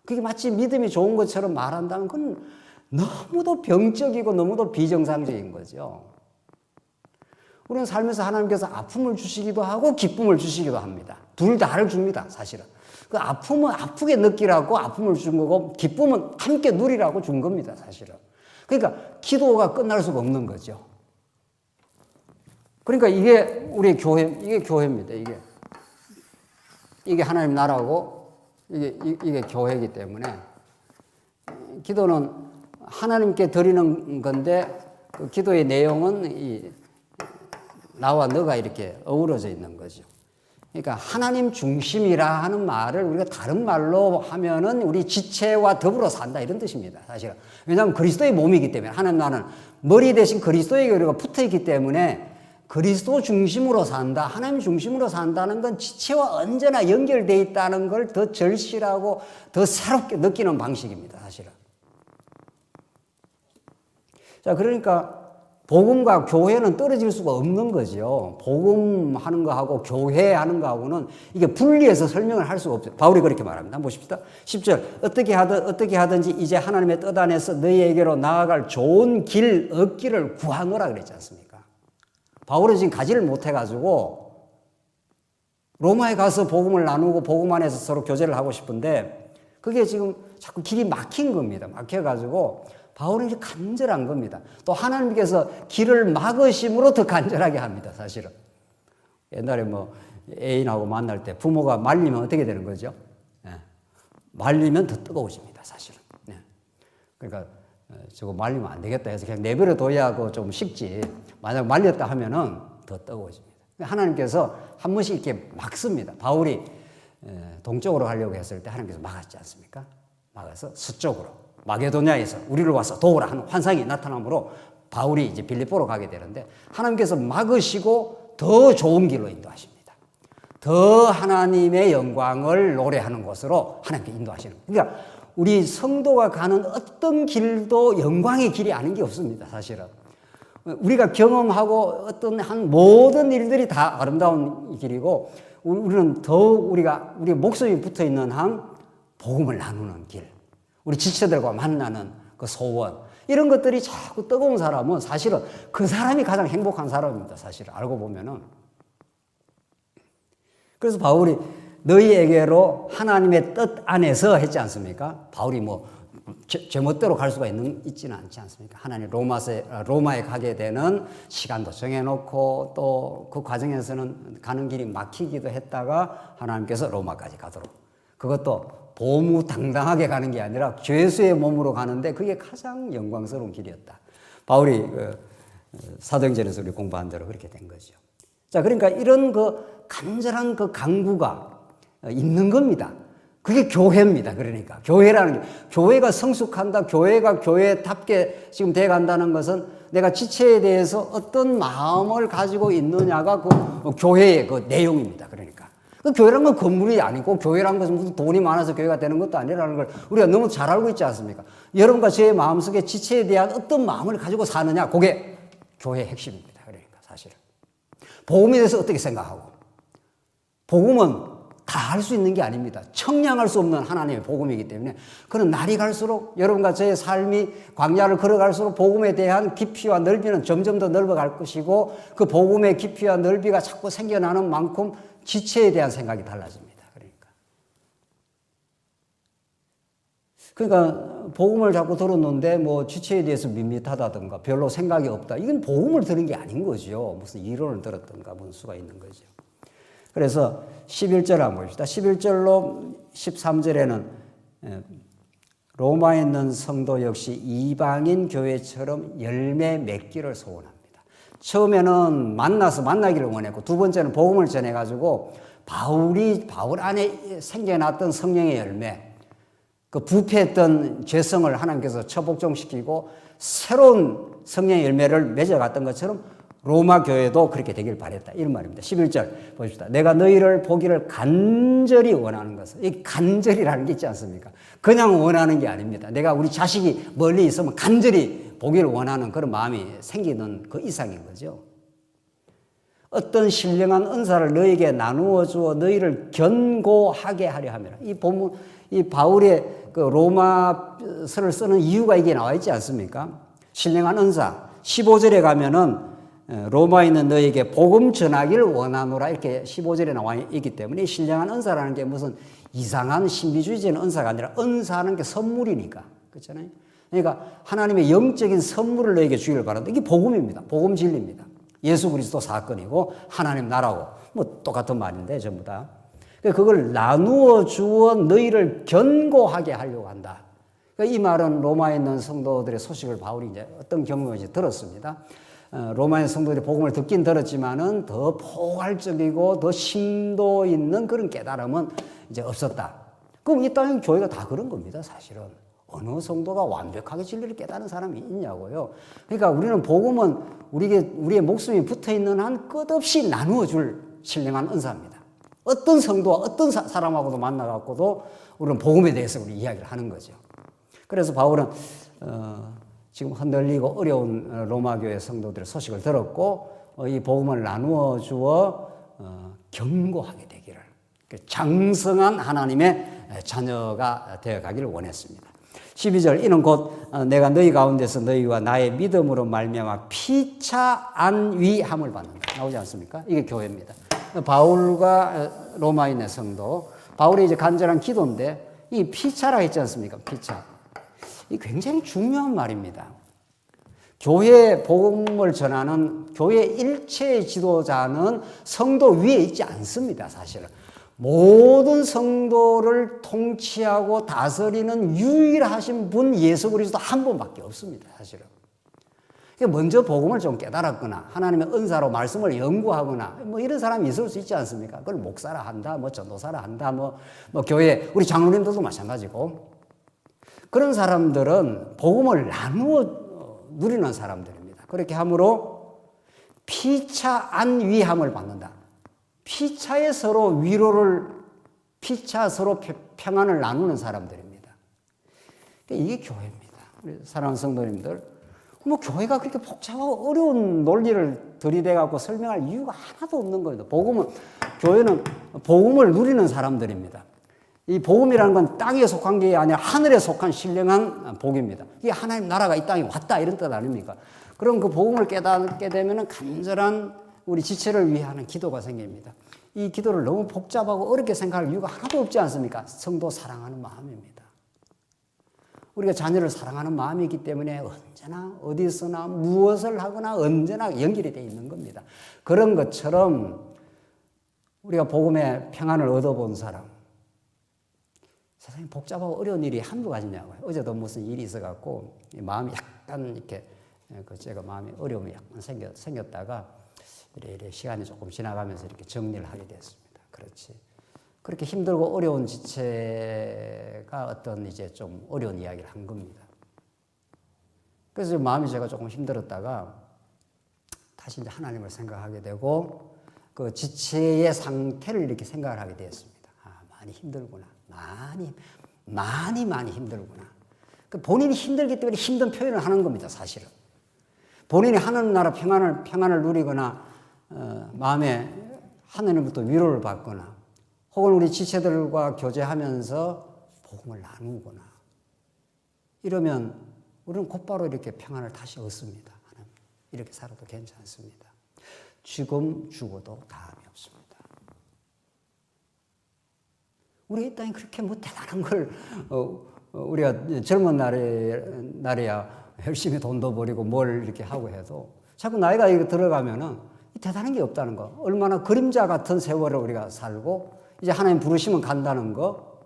그게 마치 믿음이 좋은 것처럼 말한다면 그건 너무도 병적이고 너무도 비정상적인 거죠. 우리는 살면서 하나님께서 아픔을 주시기도 하고 기쁨을 주시기도 합니다. 둘 다를 줍니다, 사실은. 그 아픔은 아프게 느끼라고 아픔을 준 거고, 기쁨은 함께 누리라고 준 겁니다, 사실은. 그러니까 기도가 끝날 수가 없는 거죠. 그러니까 이게 우리의 교회, 이게 교회입니다. 이게 하나님 나라고 이게 교회이기 때문에 기도는 하나님께 드리는 건데 그 기도의 내용은 나와 너가 이렇게 어우러져 있는 거죠. 그러니까 하나님 중심이라 하는 말을 우리가 다른 말로 하면은 우리 지체와 더불어 산다 이런 뜻입니다. 사실은. 왜냐하면 그리스도의 몸이기 때문에 하나님 나라는 머리 대신 그리스도에게 우리가 붙어 있기 때문에 그리스도 중심으로 산다. 하나님 중심으로 산다는 건 지체와 언제나 연결되어 있다는 걸 더 절실하고 더 새롭게 느끼는 방식입니다. 사실은. 자, 그러니까 복음과 교회는 떨어질 수가 없는 거죠. 복음하는 거하고 교회하는 거하고는 이게 분리해서 설명을 할 수가 없어요. 바울이 그렇게 말합니다. 한번 보십시다. 10절 어떻게 하든지 이제 하나님의 뜻 안에서 너희에게로 나아갈 좋은 길 얻기를 구하노라 그랬지 않습니까? 바울은 지금 가지를 못해가지고 로마에 가서 복음을 나누고 복음 안에서 서로 교제를 하고 싶은데 그게 지금 자꾸 길이 막힌 겁니다. 막혀가지고 바울은 이제 간절한 겁니다. 또 하나님께서 길을 막으심으로 더 간절하게 합니다. 사실은. 옛날에 뭐 애인하고 만날 때 부모가 말리면 어떻게 되는 거죠? 네. 말리면 더 뜨거워집니다. 사실은. 네. 그러니까 저거 말리면 안 되겠다 해서 그냥 내버려 둬야 좀 식지. 만약 말렸다 하면은 더 뜨거워집니다. 하나님께서 한 번씩 이렇게 막습니다. 바울이 동쪽으로 가려고 했을 때 하나님께서 막았지 않습니까? 막아서 서쪽으로. 마게도냐에서 우리를 와서 도우라 하는 환상이 나타나므로 바울이 이제 빌립보로 가게 되는데 하나님께서 막으시고 더 좋은 길로 인도하십니다. 더 하나님의 영광을 노래하는 곳으로 하나님께 인도하시는 거예요. 그러니까 우리 성도가 가는 어떤 길도 영광의 길이 아닌 게 없습니다. 사실은. 우리가 경험하고 어떤 한 모든 일들이 다 아름다운 길이고 우리는 더욱 우리 목숨이 붙어 있는 한 복음을 나누는 길. 우리 지체들과 만나는 그 소원 이런 것들이 자꾸 뜨거운 사람은 사실은 그 사람이 가장 행복한 사람입니다. 사실 알고 보면은. 그래서 바울이 너희에게로 하나님의 뜻 안에서 했지 않습니까? 바울이 뭐 제멋대로 갈 수가 있지는 않지 않습니까? 하나님 로마에 가게 되는 시간도 정해놓고 또 그 과정에서는 가는 길이 막히기도 했다가 하나님께서 로마까지 가도록 그것도 보무당당하게 가는 게 아니라 죄수의 몸으로 가는데 그게 가장 영광스러운 길이었다. 바울이 사도행전에서 우리 공부한 대로 그렇게 된 거죠. 자, 그러니까 이런 간절한 강구가 있는 겁니다. 그게 교회입니다. 그러니까 교회라는 게 교회가 성숙한다. 교회가 교회답게 지금 돼 간다는 것은 내가 지체에 대해서 어떤 마음을 가지고 있느냐가 그 교회의 그 내용입니다. 그러니까. 그 교회란 건 건물이 아니고 교회란 것은 무슨 돈이 많아서 교회가 되는 것도 아니라는 걸 우리가 너무 잘 알고 있지 않습니까? 여러분과 제 마음속에 지체에 대한 어떤 마음을 가지고 사느냐 그게 교회의 핵심입니다. 그러니까 사실은. 복음에 대해서 어떻게 생각하고 복음은 다 할 수 있는 게 아닙니다. 청량할 수 없는 하나님의 복음이기 때문에 그는 날이 갈수록 여러분과 저의 삶이 광야를 걸어갈수록 복음에 대한 깊이와 넓이는 점점 더 넓어갈 것이고 그 복음의 깊이와 넓이가 자꾸 생겨나는 만큼 지체에 대한 생각이 달라집니다. 그러니까 복음을 자꾸 들었는데 뭐 지체에 대해서 밋밋하다든가 별로 생각이 없다. 이건 복음을 들은 게 아닌 거죠. 무슨 이론을 들었던가 무슨 수가 있는 거죠. 그래서 11절 한번 봅시다. 11절로 13절에는 로마에 있는 성도 역시 이방인 교회처럼 열매 맺기를 소원합니다. 처음에는 만나기를 원했고 두 번째는 복음을 전해가지고 바울 안에 생겨났던 성령의 열매 그 부패했던 죄성을 하나님께서 처복종시키고 새로운 성령의 열매를 맺어갔던 것처럼 로마 교회도 그렇게 되길 바랬다. 이런 말입니다. 11절 보십시다. 내가 너희를 보기를 간절히 원하는 것은 이 간절이라는 게 있지 않습니까? 그냥 원하는 게 아닙니다. 내가 우리 자식이 멀리 있으면 간절히 보기를 원하는 그런 마음이 생기는 그 이상인 거죠. 어떤 신령한 은사를 너희에게 나누어 주어 너희를 견고하게 하려 함이라. 이 바울의 그 로마서를 쓰는 이유가 이게 나와 있지 않습니까? 신령한 은사. 15절에 가면은 로마에 있는 너희에게 복음 전하기를 원하노라 이렇게 15절에 나와 있기 때문에 이 신령한 은사라는 게 무슨 이상한 신비주의적인 은사가 아니라 은사하는 게 선물이니까. 그렇잖아요. 그러니까 하나님의 영적인 선물을 너에게 주기를 바란다. 이게 복음입니다. 복음 진리입니다. 예수 그리스도 사건이고 하나님 나라고 뭐 똑같은 말인데 전부 다. 그걸 나누어 주어 너희를 견고하게 하려고 한다. 이 말은 로마에 있는 성도들의 소식을 바울이 이제 어떤 경험을 들었습니다. 로마의 성도들이 복음을 듣긴 들었지만은 더 포괄적이고 더 심도 있는 그런 깨달음은 이제 없었다. 그럼 이 땅의 교회가 다 그런 겁니다, 사실은. 어느 성도가 완벽하게 진리를 깨달은 사람이 있냐고요. 그러니까 우리는 복음은 우리의 목숨이 붙어 있는 한 끝없이 나누어 줄 신령한 은사입니다. 어떤 성도와 어떤 사람하고도 만나갖고도 우리는 복음에 대해서 우리 이야기를 하는 거죠. 그래서 바울은 지금 흔들리고 어려운 로마교회 성도들의 소식을 들었고 이 복음을 나누어 주어 견고하게 되기를, 장성한 하나님의 자녀가 되어가기를 원했습니다. 12절 이는 곧 내가 너희 가운데서 너희와 나의 믿음으로 말미암아 피차 안위함을 받는다. 나오지 않습니까? 이게 교회입니다. 바울과 로마인의 성도, 바울이 이제 간절한 기도인데 이 피차라 했지 않습니까? 피차. 이 굉장히 중요한 말입니다. 교회 복음을 전하는 교회 일체의 지도자는 성도 위에 있지 않습니다, 사실은. 모든 성도를 통치하고 다스리는 유일하신 분 예수 그리스도 한 분밖에 없습니다, 사실은. 먼저 복음을 좀 깨달았거나 하나님의 은사로 말씀을 연구하거나 뭐 이런 사람이 있을 수 있지 않습니까? 그걸 목사라 한다, 뭐 전도사라 한다, 뭐 교회 우리 장로님들도 마찬가지고 그런 사람들은 복음을 나누어 누리는 사람들입니다. 그렇게 함으로 피차 안위함을 받는다. 피차에 서로 위로를, 피차 서로 평안을 나누는 사람들입니다. 이게 교회입니다. 우리 사랑하는 성도님들, 뭐 교회가 그렇게 복잡하고 어려운 논리를 들이대갖고 설명할 이유가 하나도 없는 거예요. 교회는 복음을 누리는 사람들입니다. 이 복음이라는 건 땅에 속한 게 아니라 하늘에 속한 신령한 복입니다. 이게 하나님 나라가 이 땅에 왔다 이런 뜻 아닙니까? 그럼 그 복음을 깨닫게 되면 간절한 우리 지체를 위하는 기도가 생깁니다. 이 기도를 너무 복잡하고 어렵게 생각할 이유가 하나도 없지 않습니까? 성도 사랑하는 마음입니다. 우리가 자녀를 사랑하는 마음이기 때문에 언제나 어디서나 무엇을 하거나 언제나 연결이 되어 있는 겁니다. 그런 것처럼 우리가 복음의 평안을 얻어본 사람, 세상에 복잡하고 어려운 일이 한두 가지냐고요. 어제도 무슨 일이 있어갖고 마음이 약간 이렇게 제가 마음이 어려움이 약간 생겼다가 이래 시간이 조금 지나가면서 이렇게 정리를 하게 됐습니다. 그렇지. 그렇게 힘들고 어려운 지체가 어떤 이제 좀 어려운 이야기를 한 겁니다. 그래서 마음이 제가 조금 힘들었다가 다시 이제 하나님을 생각하게 되고 그 지체의 상태를 이렇게 생각을 하게 되었습니다. 아, 많이 힘들구나. 많이 힘들구나. 본인이 힘들기 때문에 힘든 표현을 하는 겁니다, 사실은. 본인이 하나님 나라 평안을 누리거나 마음에 하나님부터 위로를 받거나 혹은 우리 지체들과 교제하면서 복음을 나누거나 이러면 우리는 곧바로 이렇게 평안을 다시 얻습니다. 이렇게 살아도 괜찮습니다. 지금 죽어도 다음이 없습니다. 우리 이 땅에 그렇게 뭐 대단한 걸 우리가 젊은 날에야 열심히 돈도 벌이고 뭘 이렇게 하고 해도 자꾸 나이가 들어가면은 대단한 게 없다는 거. 얼마나 그림자 같은 세월을 우리가 살고 이제 하나님 부르시면 간다는 거.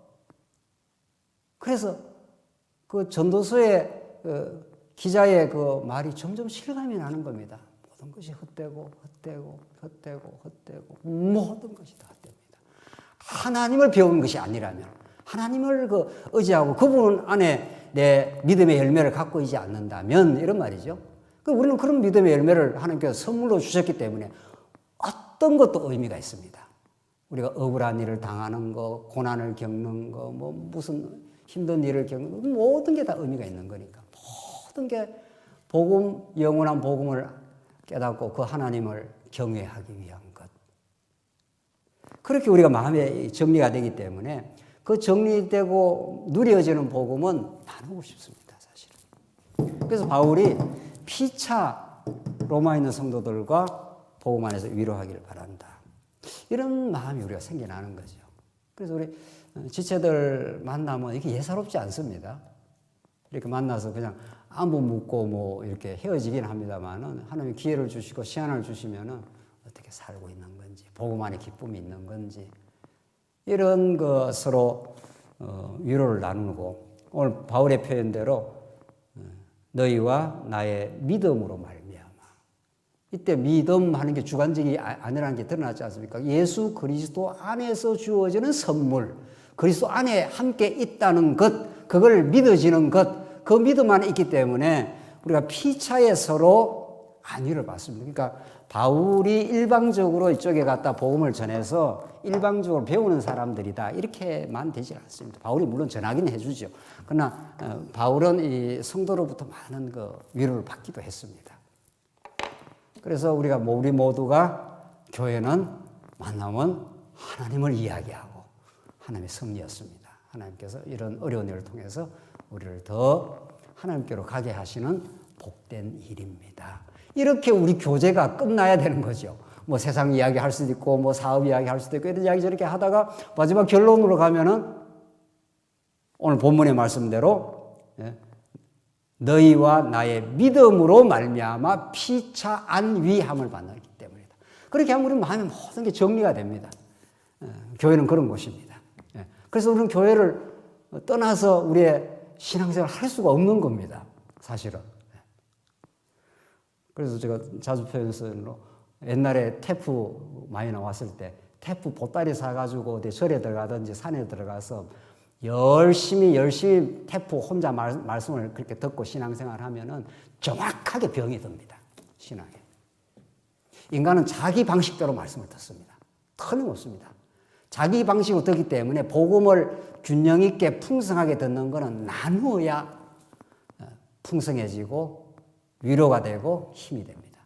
그래서 그 전도서의 기자의 그 말이 점점 실감이 나는 겁니다. 모든 것이 헛되고 모든 것이 다 헛됩니다. 하나님을 배운 것이 아니라면 하나님을 의지하고 그분 안에 내 믿음의 열매를 갖고 있지 않는다면 이런 말이죠. 우리는 그런 믿음의 열매를 하나님께서 선물로 주셨기 때문에 어떤 것도 의미가 있습니다. 우리가 억울한 일을 당하는 거, 고난을 겪는 거, 뭐 무슨 힘든 일을 겪는 거, 모든 게 다 의미가 있는 거니까. 모든 게 복음, 영원한 복음을 깨닫고 그 하나님을 경외하기 위한 것. 그렇게 우리가 마음에 정리가 되기 때문에 그 정리되고 누려지는 복음은 나누고 싶습니다, 사실은. 그래서 바울이 피차 로마에 있는 성도들과 복음 안에서 위로하기를 바란다. 이런 마음이 우리가 생겨나는 거죠. 그래서 우리 지체들 만나면 이게 예사롭지 않습니다. 이렇게 만나서 그냥 안부 묻고 뭐 이렇게 헤어지긴 합니다만은 하나님이 기회를 주시고 시간을 주시면은 어떻게 살고 있는 건지, 복음 안에 기쁨이 있는 건지, 이런 거 서로 위로를 나누고, 오늘 바울의 표현대로 너희와 나의 믿음으로 말미암아. 이때 믿음 하는 게 주관적이 아니라는 게 드러나지 않습니까? 예수 그리스도 안에서 주어지는 선물, 그리스도 안에 함께 있다는 것, 그걸 믿어지는 것, 그 믿음 안에 있기 때문에 우리가 피차에 서로 안위를 받습니다. 그러니까 바울이 일방적으로 이쪽에 갔다 복음을 전해서 일방적으로 배우는 사람들이다, 이렇게만 되지 않습니다. 바울이 물론 전하긴 해주죠. 그러나 바울은 이 성도로부터 많은 그 위로를 받기도 했습니다. 그래서 우리 모두가 교회는 만나면 하나님을 이야기하고 하나님의 섭리였습니다. 하나님께서 이런 어려운 일을 통해서 우리를 더 하나님께로 가게 하시는 복된 일입니다. 이렇게 우리 교제가 끝나야 되는 거죠. 뭐 세상 이야기 할 수도 있고, 뭐 사업 이야기 할 수도 있고, 이런 이야기 저렇게 하다가 마지막 결론으로 가면은 오늘 본문의 말씀대로 너희와 나의 믿음으로 말미암아 피차 안위함을 받기 때문이다. 그렇게 하면 우리 마음의 모든 게 정리가 됩니다. 교회는 그런 곳입니다. 그래서 우리는 교회를 떠나서 우리의 신앙생활을 할 수가 없는 겁니다. 사실은. 그래서 제가 자주 표현해서 옛날에 테프 많이 나왔을 때 테프 보따리 사가지고 어디 절에 들어가든지 산에 들어가서 열심히 테프 혼자 말씀을 그렇게 듣고 신앙생활을 하면은 정확하게 병이 듭니다. 신앙에. 인간은 자기 방식대로 말씀을 듣습니다. 틀림없습니다. 자기 방식으로 듣기 때문에 복음을 균형 있게 풍성하게 듣는 것은 나누어야 풍성해지고 위로가 되고 힘이 됩니다.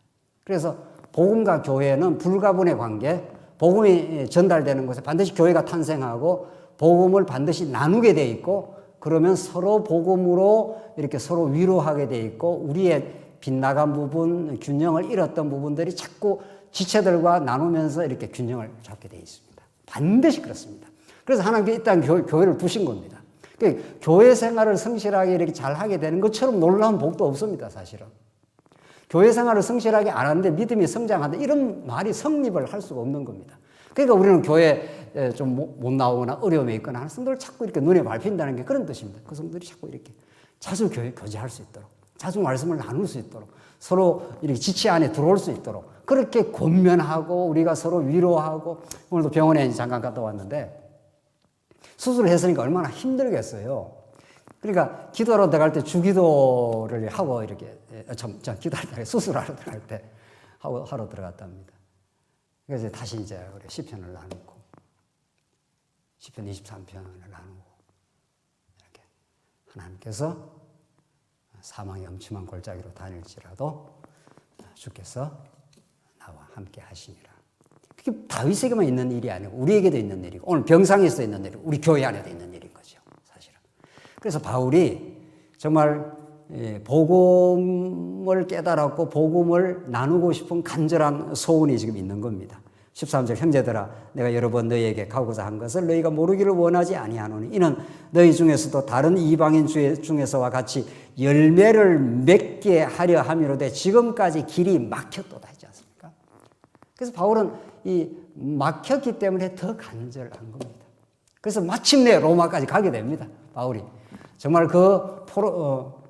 그래서 복음과 교회는 불가분의 관계, 복음이 전달되는 곳에 반드시 교회가 탄생하고 복음을 반드시 나누게 돼 있고, 그러면 서로 복음으로 이렇게 서로 위로하게 돼 있고, 우리의 빗나간 부분, 균형을 잃었던 부분들이 자꾸 지체들과 나누면서 이렇게 균형을 잡게 돼 있습니다. 반드시 그렇습니다. 그래서 하나님께서 이 땅 교회를 두신 겁니다. 그러니까 교회 생활을 성실하게 이렇게 잘 하게 되는 것처럼 놀라운 복도 없습니다, 사실은. 교회 생활을 성실하게 안 하는데 믿음이 성장한다, 이런 말이 성립을 할 수가 없는 겁니다. 그러니까 우리는 교회에 좀 못 나오거나 어려움에 있거나 하는 성도를 자꾸 이렇게 눈에 밟힌다는 게 그런 뜻입니다. 그 성도들이 자꾸 이렇게 자주 교제할 수 있도록, 자주 말씀을 나눌 수 있도록, 서로 이렇게 지체 안에 들어올 수 있도록 그렇게 권면하고 우리가 서로 위로하고. 오늘도 병원에 잠깐 갔다 왔는데 수술을 했으니까 얼마나 힘들겠어요. 그러니까 기도하러 들어갈 때 주기도를 하고 이렇게 기도할 때 수술하러 들어갈 때 하러 들어갔답니다. 그래서 다시 이제 우리 시편을 나누고 시편 23편을 나누고 이렇게 하나님께서 사망의 엄침한 골짜기로 다닐지라도 주께서 나와 함께 하시니라. 그게 다윗에게만 있는 일이 아니고 우리에게도 있는 일이고 오늘 병상에서 있는 일이고 우리 교회 안에도 있는 일인 거죠, 사실은. 그래서 바울이 정말 복음을 깨달았고 복음을 나누고 싶은 간절한 소원이 지금 있는 겁니다. 13절 형제들아 내가 여러 번 너희에게 가고자 한 것을 너희가 모르기를 원하지 아니하노니 이는 너희 중에서도 다른 이방인 중에서와 같이 열매를 맺게 하려 함이로되 지금까지 길이 막혔도다 하지 않습니까? 그래서 바울은 이 막혔기 때문에 더 간절한 겁니다. 그래서 마침내 로마까지 가게 됩니다. 바울이 정말 그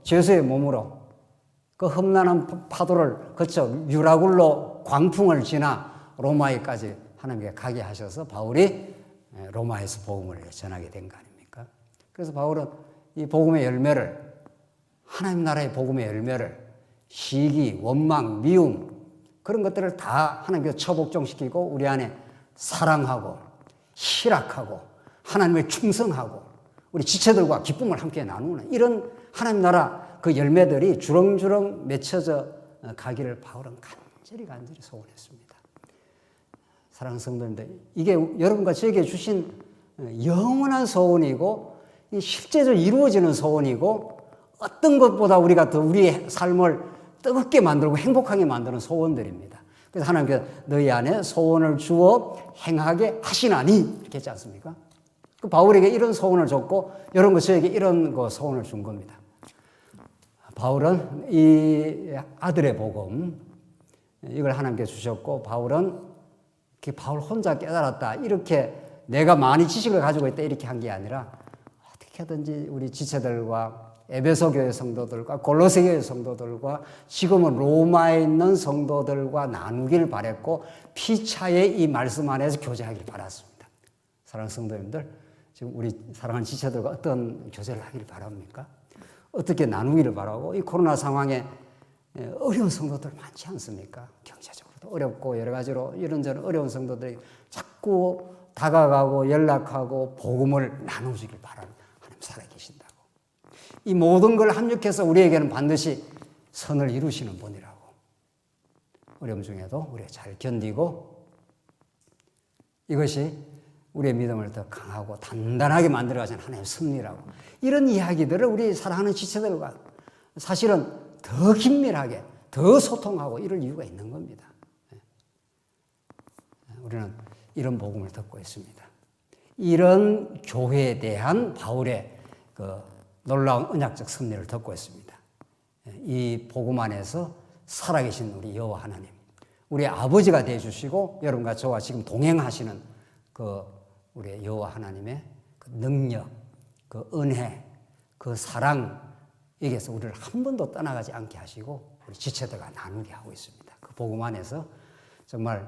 죄수의 몸으로 그 험난한 파도를 거쳐 유라굴로 광풍을 지나 로마에까지 하나님께 가게 하셔서 바울이 로마에서 복음을 전하게 된 거 아닙니까? 그래서 바울은 이 복음의 열매를, 하나님 나라의 복음의 열매를 시기, 원망, 미움 그런 것들을 다 하나님께서 처복종시키고 우리 안에 사랑하고 희락하고 하나님을 충성하고 우리 지체들과 기쁨을 함께 나누는 이런 하나님 나라 그 열매들이 주렁주렁 맺혀져 가기를 바울은 간절히 소원했습니다. 사랑하는 성도님들, 이게 여러분과 저에게 주신 영원한 소원이고 실제적으로 이루어지는 소원이고 어떤 것보다 우리가 더 우리의 삶을 뜨겁게 만들고 행복하게 만드는 소원들입니다. 그래서 하나님께서 너희 안에 소원을 주어 행하게 하시나니 이렇게 했지 않습니까? 그 바울에게 이런 소원을 줬고 여러분과 저에게 이런 소원을 준 겁니다. 바울은 이 아들의 복음 이걸 하나님께 주셨고 바울은 바울 혼자 깨달았다 이렇게 내가 많이 지식을 가지고 있다 이렇게 한 게 아니라 어떻게든지 우리 지체들과 에베소 교회 성도들과 골로새 교회 성도들과 지금은 로마에 있는 성도들과 나누길 바랬고 피차의 이 말씀 안에서 교제하길 바랐습니다. 사랑하는 성도님들, 지금 우리 사랑하는 지체들과 어떤 교제를 하길 바랍니까? 어떻게 나누기를 바라고 이 코로나 상황에 어려운 성도들 많지 않습니까? 경제적으로도 어렵고 여러 가지로 이런저런 어려운 성도들이 자꾸 다가가고 연락하고 복음을 나눠주길 바라는 하나님 살아계신다고. 이 모든 걸 합력해서 우리에게는 반드시 선을 이루시는 분이라고. 어려움 중에도 우리가 잘 견디고 이것이 우리의 믿음을 더 강하고 단단하게 만들어가는 하나님의 섭리라고. 이런 이야기들을 우리 사랑하는 지체들과 사실은 더 긴밀하게 더 소통하고 이럴 이유가 있는 겁니다. 우리는 이런 복음을 듣고 있습니다. 이런 교회에 대한 바울의 그 놀라운 언약적 섭리를 듣고 있습니다. 이 복음 안에서 살아계신 우리 여호와 하나님, 우리 아버지가 되어주시고 여러분과 저와 지금 동행하시는 그 우리 여호와 하나님의 그 능력, 그 은혜, 그 사랑 여기에서 우리를 한 번도 떠나가지 않게 하시고 우리 지체들과 나누게 하고 있습니다. 그 복음 안에서 정말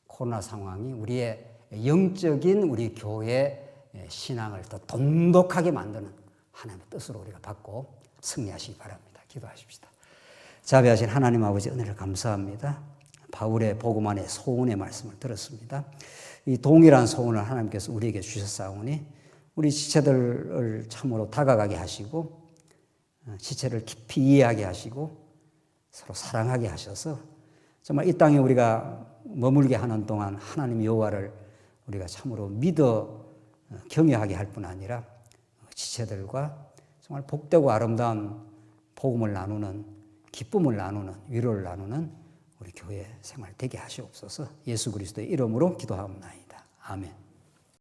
코로나 상황이 우리의 영적인 우리 교회의 신앙을 더 돈독하게 만드는 하나님의 뜻으로 우리가 받고 승리하시기 바랍니다. 기도하십시다. 자비하신 하나님 아버지 은혜를 감사합니다. 바울의 복음 안에 소원의 말씀을 들었습니다. 이 동일한 소원을 하나님께서 우리에게 주셨사오니 우리 지체들을 참으로 다가가게 하시고 지체를 깊이 이해하게 하시고 서로 사랑하게 하셔서 정말 이 땅에 우리가 머물게 하는 동안 하나님 여호와를 우리가 참으로 믿어 경외하게 할 뿐 아니라 지체들과 정말 복되고 아름다운 복음을 나누는 기쁨을 나누는 위로를 나누는 우리 교회 생활 되게 하시옵소서. 예수 그리스도의 이름으로 기도하옵나이다. 아멘.